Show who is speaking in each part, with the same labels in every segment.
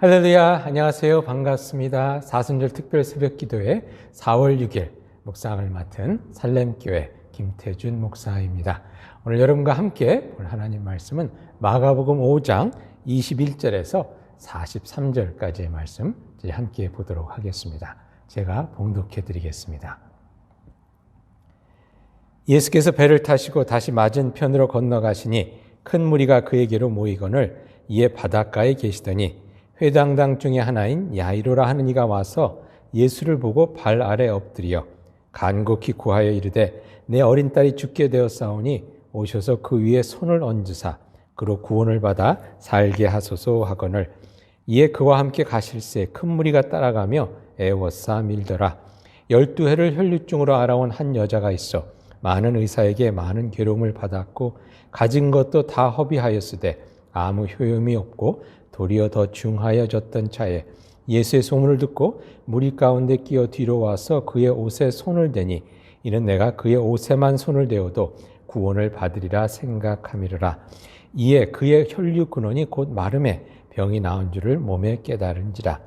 Speaker 1: 할렐루야, 안녕하세요. 반갑습니다. 사순절 특별 새벽 기도회 4월 6일 묵상을 맡은 살렘교회 김태준 목사입니다. 오늘 여러분과 함께 볼 하나님 말씀은 마가복음 5장 21절에서 43절까지의 말씀 함께 보도록 하겠습니다. 제가 봉독해 드리겠습니다. 예수께서 배를 타시고 다시 맞은편으로 건너가시니 큰 무리가 그에게로 모이거늘 이에 바닷가에 계시더니 회당당 중에 하나인 야이로라 하는 이가 와서 예수를 보고 발 아래 엎드려 간곡히 구하여 이르되 내 어린 딸이 죽게 되었사오니 오셔서 그 위에 손을 얹으사 그로 구원을 받아 살게 하소서 하거늘 이에 그와 함께 가실새 큰 무리가 따라가며 애워싸 밀더라. 12해를 혈류증으로 알아온 한 여자가 있어 많은 의사에게 많은 괴로움을 받았고 가진 것도 다 허비하였으되 아무 효용이 없고 도리어 더 중하여졌던 차에 예수의 소문을 듣고 무리 가운데 끼어 뒤로 와서 그의 옷에 손을 대니 이는 내가 그의 옷에만 손을 대어도 구원을 받으리라 생각함이라. 이에 그의 혈류 근원이 곧 마름에 병이 나은 줄을 몸에 깨달은지라.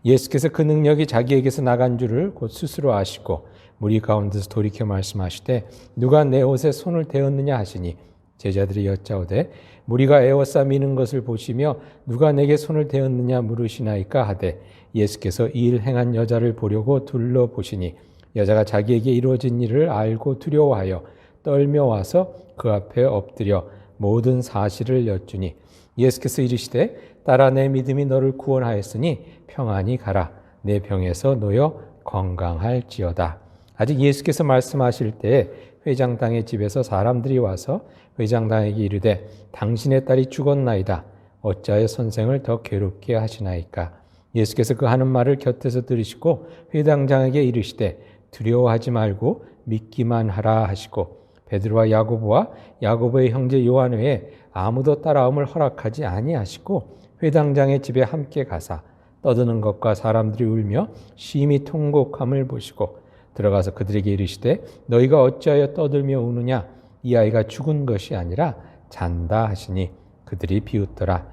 Speaker 1: 예수께서 그 능력이 자기에게서 나간 줄을 곧 스스로 아시고 무리 가운데서 돌이켜 말씀하시되 누가 내 옷에 손을 대었느냐 하시니 제자들이 여짜오되 무리가 에워싸 미는 것을 보시며 누가 내게 손을 대었느냐 물으시나이까 하되 예수께서 이 일 행한 여자를 보려고 둘러보시니 여자가 자기에게 이루어진 일을 알고 두려워하여 떨며 와서 그 앞에 엎드려 모든 사실을 여쭈니 예수께서 이르시되 딸아 내 믿음이 너를 구원하였으니 평안히 가라 내 병에서 놓여 건강할지어다. 아직 예수께서 말씀하실 때에 회장당의 집에서 사람들이 와서 회장당에게 이르되 당신의 딸이 죽었나이다. 어찌하여 선생을 더 괴롭게 하시나이까. 예수께서 그 하는 말을 곁에서 들으시고 회당장에게 이르시되 두려워하지 말고 믿기만 하라 하시고 베드로와 야고보와 야고보의 형제 요한 외에 아무도 따라옴을 허락하지 아니하시고 회당장의 집에 함께 가사 떠드는 것과 사람들이 울며 심히 통곡함을 보시고 들어가서 그들에게 이르시되 너희가 어찌하여 떠들며 우느냐. 이 아이가 죽은 것이 아니라 잔다 하시니 그들이 비웃더라.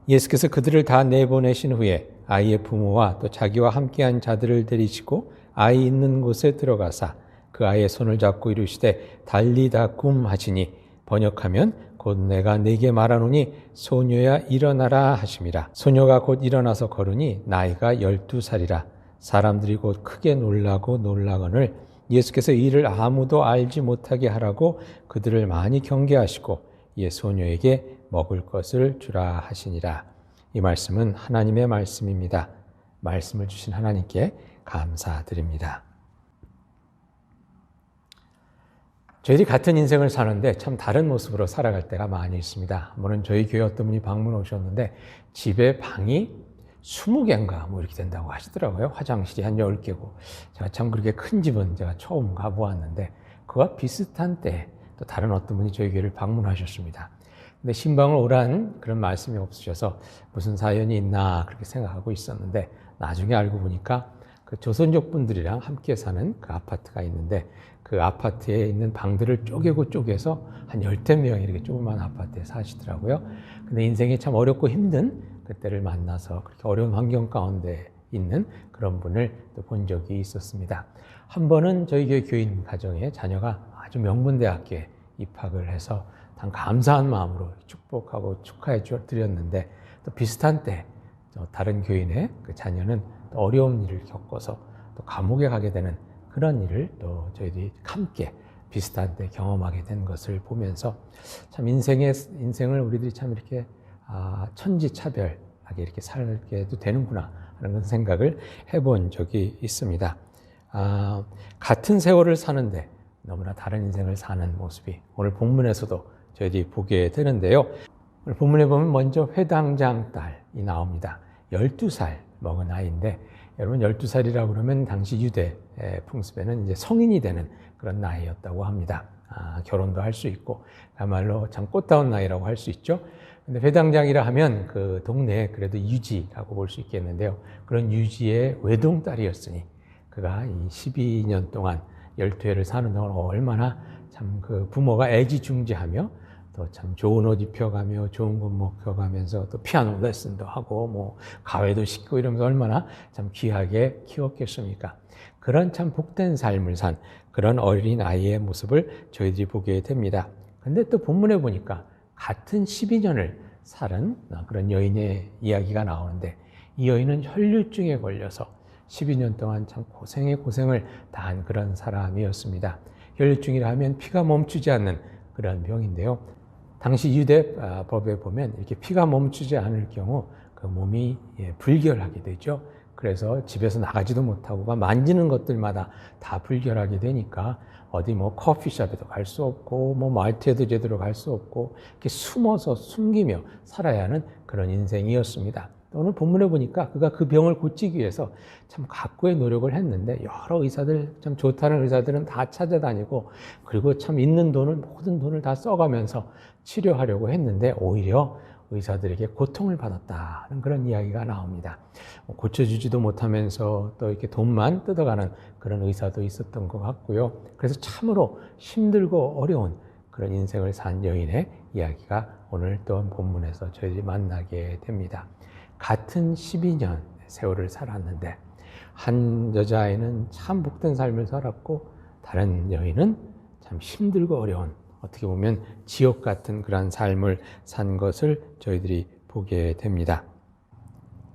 Speaker 1: 예수께서 그들을 다 내보내신 후에 아이의 부모와 또 자기와 함께한 자들을 데리시고 아이 있는 곳에 들어가사 그 아이의 손을 잡고 이르시되 달리다 굼 하시니 번역하면 곧 내가 네게 말하노니 소녀야 일어나라 하심이라. 소녀가 곧 일어나서 걸으니 나이가 12살이라. 사람들이 곧 크게 놀라고 놀라거늘 예수께서 이를 아무도 알지 못하게 하라고 그들을 많이 경계하시고 이에 소녀에게 먹을 것을 주라 하시니라. 이 말씀은 하나님의 말씀입니다. 말씀을 주신 하나님께 감사드립니다. 저희들이 같은 인생을 사는데 참 다른 모습으로 살아갈 때가 많이 있습니다. 한 번은 저희 교회 어떤 분이 방문 오셨는데 집에 방이 20개인가 뭐 이렇게 된다고 하시더라고요. 화장실이 한 10개고. 제가 참 그렇게 큰 집은 제가 처음 가보았는데 그와 비슷한 때에 또 다른 어떤 분이 저희 교회를 방문하셨습니다. 근데 신방을 오란 그런 말씀이 없으셔서 무슨 사연이 있나 그렇게 생각하고 있었는데 나중에 알고 보니까 그 조선족 분들이랑 함께 사는 그 아파트가 있는데 그 아파트에 있는 방들을 쪼개서 한 10명이 이렇게 조그만 아파트에 사시더라고요. 근데 인생이 참 어렵고 힘든 그때를 만나서 그렇게 어려운 환경 가운데 있는 그런 분을 또 본 적이 있었습니다. 한 번은 저희 교회 교인 가정에 자녀가 아주 명문대학교에 입학을 해서 참 감사한 마음으로 축복하고 축하해 드렸는데 또 비슷한 때 다른 교인의 그 자녀는 또 어려운 일을 겪어서 또 감옥에 가게 되는 그런 일을 또 저희들이 함께 비슷한 때 경험하게 된 것을 보면서 참 인생을 우리들이 참 이렇게 천지차별하게 이렇게 살게도 되는구나 하는 그런 생각을 해본 적이 있습니다. 같은 세월을 사는데 너무나 다른 인생을 사는 모습이 오늘 본문에서도 저희들이 보게 되는데요. 오늘 본문에 보면 먼저 회당장 딸이 나옵니다. 12살 먹은 아이인데 여러분 12살이라고 그러면 당시 유대 풍습에는 이제 성인이 되는 그런 나이였다고 합니다. 결혼도 할 수 있고 그야말로 참 꽃다운 나이라고 할 수 있죠. 근데 회당장이라 하면 그 동네에 그래도 유지라고 볼 수 있겠는데요. 그런 유지의 외동딸이었으니 그가 이 12년 동안 12해를 사는 동안 얼마나 참 그 부모가 애지중지하며 또 참 좋은 옷 입혀가며 좋은 것 먹혀가면서 또 피아노 레슨도 하고 뭐 가회도 시키고 이러면서 얼마나 참 귀하게 키웠겠습니까? 그런 참 복된 삶을 산 그런 어린 아이의 모습을 저희들이 보게 됩니다. 근데 또 본문에 보니까 같은 12년을 살은 그런 여인의 이야기가 나오는데 이 여인은 혈류증에 걸려서 12년 동안 참 고생의 고생을 다한 그런 사람이었습니다. 혈류증이라 하면 피가 멈추지 않는 그런 병인데요. 당시 유대 법에 보면 이렇게 피가 멈추지 않을 경우 그 몸이 불결하게 되죠. 그래서 집에서 나가지도 못하고 만지는 것들마다 다 불결하게 되니까 어디 뭐 커피숍에도 갈 수 없고 뭐 마트에도 제대로 갈 수 없고 이렇게 숨어서 숨기며 살아야 하는 그런 인생이었습니다. 오늘 본문에 보니까 그가 그 병을 고치기 위해서 참 각고의 노력을 했는데 여러 의사들, 참 좋다는 의사들은 다 찾아다니고 그리고 참 있는 돈을 모든 돈을 다 써가면서 치료하려고 했는데 오히려 의사들에게 고통을 받았다는 그런 이야기가 나옵니다. 고쳐주지도 못하면서 또 이렇게 돈만 뜯어가는 그런 의사도 있었던 것 같고요. 그래서 참으로 힘들고 어려운 그런 인생을 산 여인의 이야기가 오늘 또 본문에서 저희들이 만나게 됩니다. 같은 12년 세월을 살았는데 한 여자아이는 참 복된 삶을 살았고 다른 여인은 참 힘들고 어려운 어떻게 보면 지옥 같은 그런 삶을 산 것을 저희들이 보게 됩니다.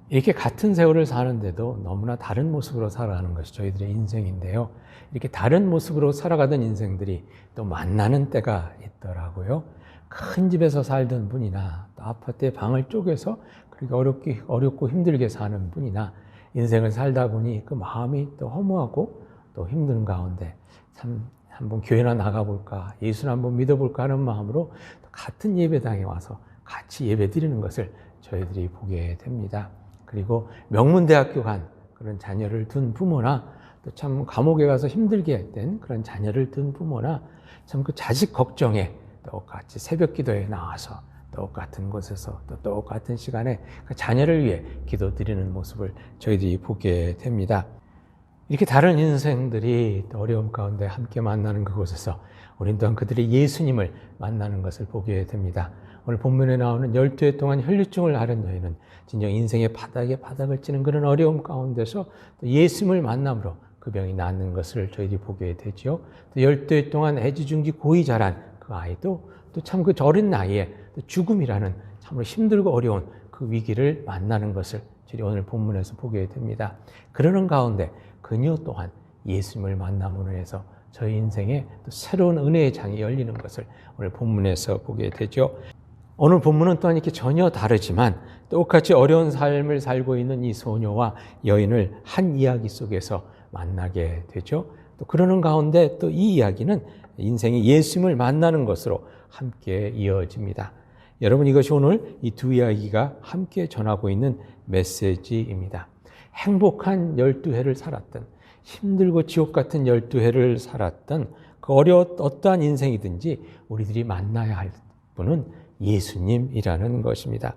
Speaker 1: 이렇게 같은 세월을 사는데도 너무나 다른 모습으로 살아가는 것이 저희들의 인생인데요. 이렇게 다른 모습으로 살아가던 인생들이 또 만나는 때가 있더라고요. 큰 집에서 살던 분이나 또 아파트에 방을 쪼개서 그렇게 어렵고 힘들게 사는 분이나 인생을 살다 보니 그 마음이 또 허무하고 또 힘든 가운데 참 한번 교회나 나가볼까, 예수를 한번 믿어볼까 하는 마음으로 같은 예배당에 와서 같이 예배 드리는 것을 저희들이 보게 됩니다. 그리고 명문대학교 간 그런 자녀를 둔 부모나 또 참 감옥에 가서 힘들게 된 그런 자녀를 둔 부모나 참 그 자식 걱정에 똑같이 새벽 기도에 나와서 똑같은 곳에서 또 똑같은 시간에 그 자녀를 위해 기도 드리는 모습을 저희들이 보게 됩니다. 이렇게 다른 인생들이 어려움 가운데 함께 만나는 그곳에서 우린 또한 그들이 예수님을 만나는 것을 보게 됩니다. 오늘 본문에 나오는 12해 동안 혈류증을 앓은 여인은 진정 인생의 바닥에 바닥을 치는 그런 어려움 가운데서 또 예수님을 만남으로 그 병이 낫는 것을 저희들이 보게 되죠. 또 12해 동안 애지중지 고이 자란 그 아이도 또 참 그 어린 나이에 죽음이라는 참으로 힘들고 어려운 그 위기를 만나는 것을 저희 오늘 본문에서 보게 됩니다. 그러는 가운데 그녀 또한 예수님을 만남으로 해서 저희 인생에 또 새로운 은혜의 장이 열리는 것을 오늘 본문에서 보게 되죠. 오늘 본문은 또한 이렇게 전혀 다르지만 똑같이 어려운 삶을 살고 있는 이 소녀와 여인을 한 이야기 속에서 만나게 되죠. 또 그러는 가운데 또 이 이야기는 인생이 예수님을 만나는 것으로 함께 이어집니다. 여러분, 이것이 오늘 이 두 이야기가 함께 전하고 있는 메시지입니다. 행복한 12해를 살았던, 힘들고 지옥 같은 12해를 살았던 그 어떠한 인생이든지 우리들이 만나야 할 분은 예수님이라는 것입니다.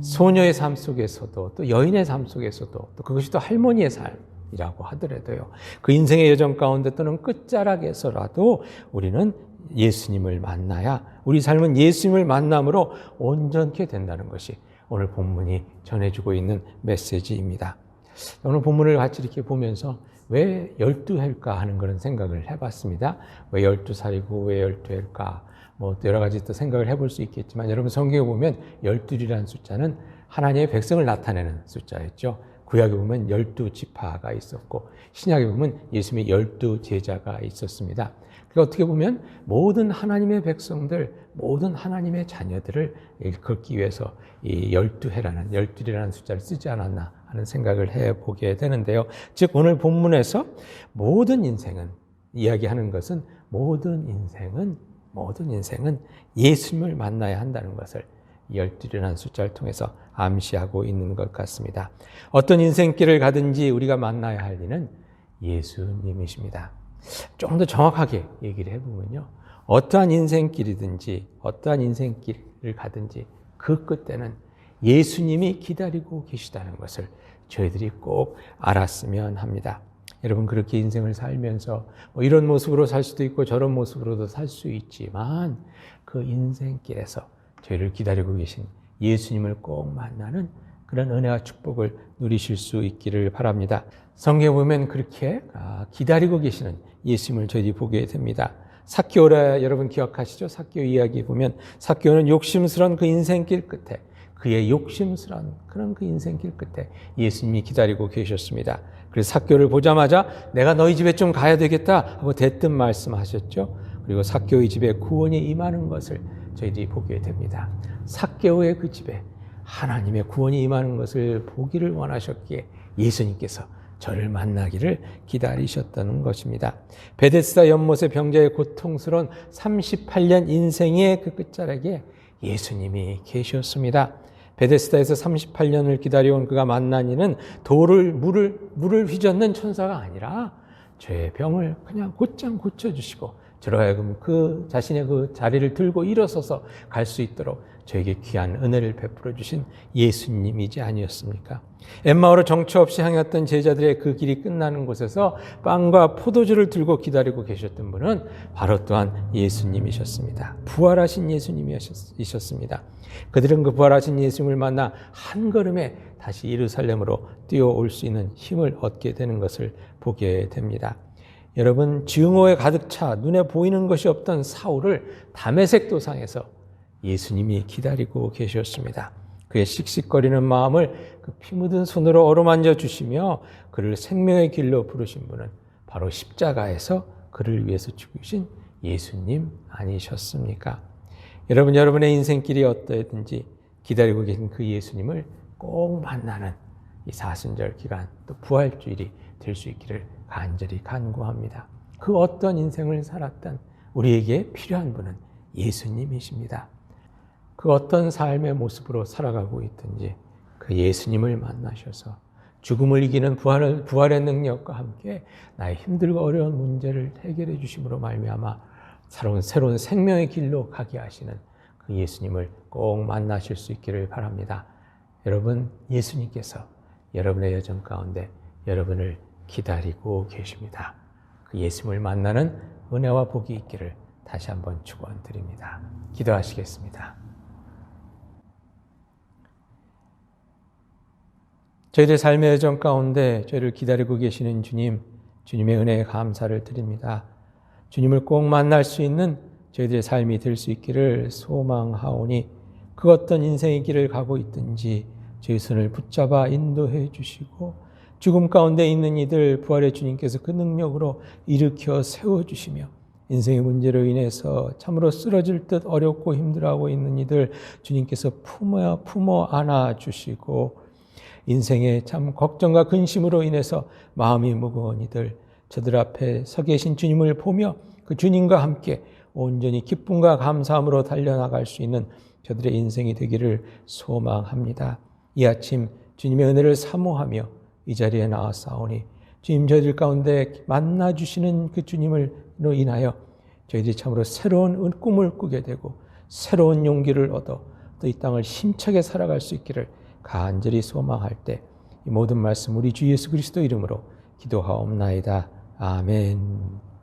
Speaker 1: 소녀의 삶 속에서도 또 여인의 삶 속에서도 또 그것이 또 할머니의 삶이라고 하더라도요. 그 인생의 여정 가운데 또는 끝자락에서라도 우리는 예수님을 만나야 우리 삶은 예수님을 만남으로 온전케 된다는 것이 오늘 본문이 전해주고 있는 메시지입니다. 오늘 본문을 같이 이렇게 보면서 왜 12해일까 하는 그런 생각을 해봤습니다. 왜 12살이고 왜 12해일까? 뭐 여러 가지 또 생각을 해볼 수 있겠지만 여러분 성경에 보면 12이라는 숫자는 하나님의 백성을 나타내는 숫자였죠. 구약에 보면 12지파가 있었고 신약에 보면 예수님의 12제자가 있었습니다. 그러니까 어떻게 보면 모든 하나님의 백성들, 모든 하나님의 자녀들을 일컫기 위해서 이 12이라는 숫자를 쓰지 않았나 하는 생각을 해보게 되는데요. 즉 오늘 본문에서 모든 인생은 이야기하는 것은 모든 인생은 예수님을 만나야 한다는 것을 12이라는 숫자를 통해서 암시하고 있는 것 같습니다. 어떤 인생길을 가든지 우리가 만나야 할 이는 예수님이십니다. 좀 더 정확하게 얘기를 해보면요. 어떠한 인생길이든지 어떠한 인생길을 가든지 그 끝에는 예수님이 기다리고 계시다는 것을 저희들이 꼭 알았으면 합니다. 여러분 그렇게 인생을 살면서 뭐 이런 모습으로 살 수도 있고 저런 모습으로도 살 수 있지만 그 인생길에서 저희를 기다리고 계신 예수님을 꼭 만나는 그런 은혜와 축복을 누리실 수 있기를 바랍니다. 성경에 보면 그렇게 기다리고 계시는 예수님을 저희들이 보게 됩니다. 삭개오라 여러분 기억하시죠? 삭개오 이야기 보면 삭개오는 욕심스러운 그 인생길 끝에 그의 욕심스러운 그런 그 인생길 끝에 예수님이 기다리고 계셨습니다. 그래서 삭개오를 보자마자 내가 너희 집에 좀 가야 되겠다 하고 대뜸 말씀하셨죠. 그리고 삭개오의 집에 구원이 임하는 것을 저희들이 보게 됩니다. 삭개오의 그 집에 하나님의 구원이 임하는 것을 보기를 원하셨기에 예수님께서 저를 만나기를 기다리셨다는 것입니다. 베데스다 연못의 병자의 고통스러운 38년 인생의 그 끝자락에 예수님이 계셨습니다. 베데스다에서 38년을 기다려온 그가 만난 이는 물을 휘젓는 천사가 아니라 저의 병을 그냥 곧장 고쳐주시고 저로 하여금 그 자신의 그 자리를 들고 일어서서 갈 수 있도록 저에게 귀한 은혜를 베풀어 주신 예수님이지 아니었습니까? 엠마오로 정처 없이 향했던 제자들의 그 길이 끝나는 곳에서 빵과 포도주를 들고 기다리고 계셨던 분은 바로 또한 예수님이셨습니다. 부활하신 예수님이셨습니다. 그들은 그 부활하신 예수님을 만나 한 걸음에 다시 예루살렘으로 뛰어올 수 있는 힘을 얻게 되는 것을 보게 됩니다. 여러분, 증오에 가득 차 눈에 보이는 것이 없던 사울을 다메섹 도상에서 예수님이 기다리고 계셨습니다. 그의 씩씩거리는 마음을 그 피 묻은 손으로 어루만져 주시며 그를 생명의 길로 부르신 분은 바로 십자가에서 그를 위해서 죽으신 예수님 아니셨습니까? 여러분의 인생길이 어떠했든지 기다리고 계신 그 예수님을 꼭 만나는 이 사순절 기간 또 부활주일이 될 수 있기를 간절히 간구합니다. 그 어떤 인생을 살았던 우리에게 필요한 분은 예수님이십니다. 그 어떤 삶의 모습으로 살아가고 있든지 그 예수님을 만나셔서 죽음을 이기는 부활의 능력과 함께 나의 힘들고 어려운 문제를 해결해 주심으로 말미암아 새로운 생명의 길로 가게 하시는 그 예수님을 꼭 만나실 수 있기를 바랍니다. 여러분, 예수님께서 여러분의 여정 가운데 여러분을 기다리고 계십니다. 그 예수님을 만나는 은혜와 복이 있기를 다시 한번 축원드립니다. 기도하시겠습니다. 저희들 삶의 여정 가운데 저희를 기다리고 계시는 주님, 주님의 은혜에 감사를 드립니다. 주님을 꼭 만날 수 있는 저희들의 삶이 될 수 있기를 소망하오니 그 어떤 인생의 길을 가고 있든지 저희 손을 붙잡아 인도해 주시고 죽음 가운데 있는 이들 부활의 주님께서 그 능력으로 일으켜 세워주시며 인생의 문제로 인해서 참으로 쓰러질 듯 어렵고 힘들어하고 있는 이들 주님께서 품어 안아주시고 인생의 참 걱정과 근심으로 인해서 마음이 무거운 이들 저들 앞에 서 계신 주님을 보며 그 주님과 함께 온전히 기쁨과 감사함으로 달려나갈 수 있는 저들의 인생이 되기를 소망합니다. 이 아침 주님의 은혜를 사모하며 이 자리에 나왔사오니 주님 저희들 가운데 만나주시는 그 주님으로 인하여 저희들이 참으로 새로운 꿈을 꾸게 되고 새로운 용기를 얻어 또 이 땅을 힘차게 살아갈 수 있기를 간절히 소망할 때 이 모든 말씀 우리 주 예수 그리스도 이름으로 기도하옵나이다. 아멘.